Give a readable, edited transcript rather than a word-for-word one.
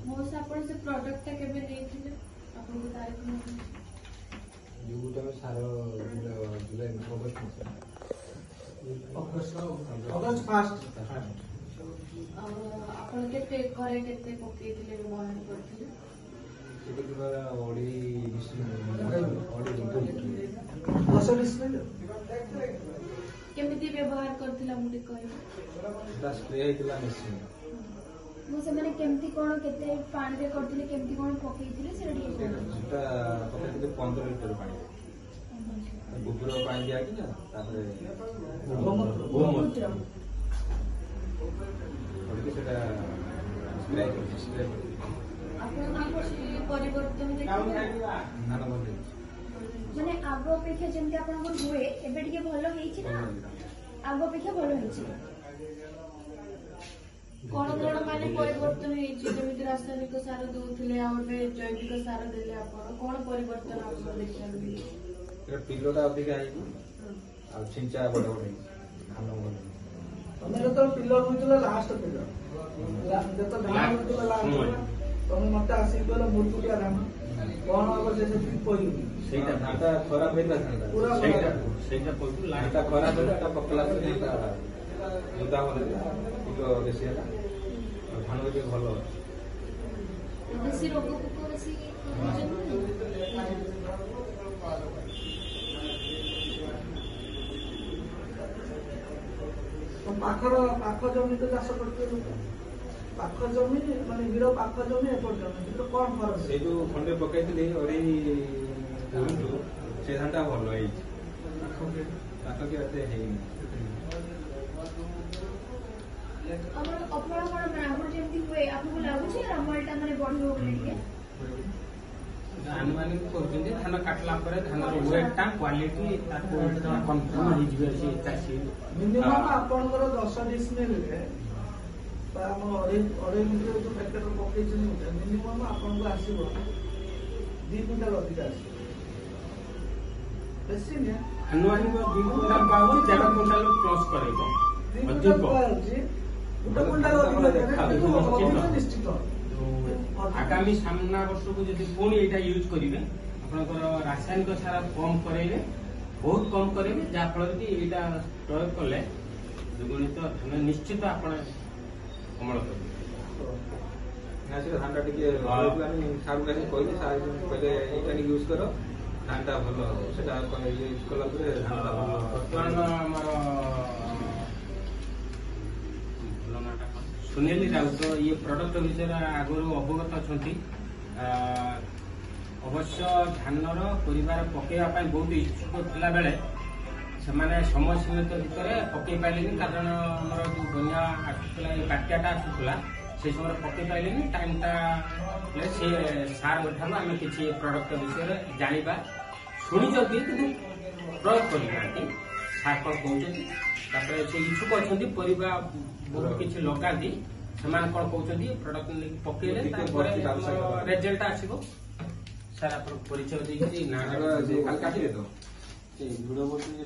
मोस आपण से प्रोडक्ट टा केबे नेथिले आपण को तारीख में युटा में सारो जुलाई में अगस्त फास्ट आपण केते घरे केते पकेइले व्यवहार करथिले सेटा द्वारा ओडी केमिति व्यवहार करथिला मुटे कहबो सेटा स्प्रे हेतिला मेसिन मो से माने केमिति कोन केते पानी रे करथिले केमिति कोन पकेइथिले सेटा पकेइथिले 15 लीटर पानी गोबर पानी दिया कि ना तापरे गोमूत्र ओडी सेटा स्प्रे आपण आपसी परिवर्तन देखि नाना बंदे माने आगो अपेक्षा जेमति आपण को हुए एबे टिके भलो हेछि ना आगो अपेक्षा भलो हेछि कोन माने परिवर्तन हेछि जेमति रासायनिक सार दउथिले आबे जैविक सार देले आपण कोन परिवर्तन आपण देखिले एटा पिलोटा अधिक आइ आ छिंचा बड बड धान बड तमे तो पिलो होइतला लास्ट पिलो जतो धान होइतला लास्ट तमे मते आसी गलो मुर्तुटिया धान कोन अब जे पइलु सेटा धानटा खराब हेला पूरा सेटा पइलु लाटा खराब हेला ता पकला सेटा जुदा होले पिलो बेसी हेला धान के भलो बेसी रोग पोक बेसी पाख जमी तो चाष करते पाख जमी माने हिरो पाख जमी एपट जमी तो कोन फरक से जो खंडे पकाइथिले ओरी से धानटा भलो है पाख के अते है हमर अपना ब्राह्मण जेमति हुए आपको लागु छै अमलटा माने बढ़ियो बोलिके अनुमानिक करछिन धान काटला परे धान रो वेटटा क्वालिटी ताको कंफर्म हो जिवे छै चासी मिनिमम आपनकर 10 डिसमिल रे हम अरे मीटर जो फैक्टर पके मिनिमम आपन को आसीबो 2 क्विंटल अधिक आसी बेसी ने अनुमानिक 2 क्विंटल पाउ 4 क्विंटल प्लस करेबो 2 क्विंटल पाउची 2 क्विंटल अधिक निश्चित आगामी सामना वर्ष को जब पुणी यहाँ यूज करेंगे आपंकर रासायनिक सार कम करेंगे बहुत कम करेंगे जहाँफल कि यहाँ प्रयोग कले दुगुणित धान निश्चित आप अमल करेंगे धानटा टिके सारू कहले कहले यूज कर धानटा भलो सेटा यूज कला धानटा भलो बर्तमान सुनील राउत ये प्रोडक्ट विषय आगुरी अवगत अच्छा अवश्य धानर परिवार पकड़ा बहुत इच्छुक थिला बेले से समय सीमित भितर पकई पारे कारण आमर जो बना आसूला बात्याटा आसूला से समय पकई पारे टाइमटा से सार ठार आम किसी प्रोडक्ट विषय जाना शुणी कि प्रयोग करना सार कौन कहते से इच्छुक अच्छा परिवा बहुत किसी लगाती से कौन कहते प्रडक्ट पकेले रेजल्ट आसो सार आप परिचय देखिए ना काटिले तो भिडियो बोलते